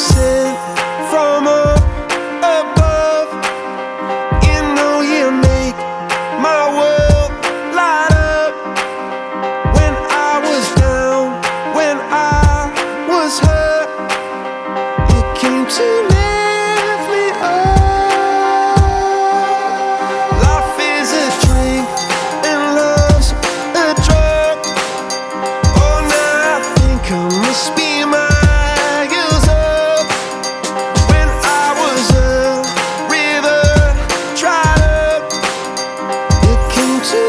sent from up above. You know you make my world light up. When I was down, when I was hurt, you came to lift me up. Life is a drink and love's a drug. Oh, now I think I must be miles up. When I was a river dried up, you came to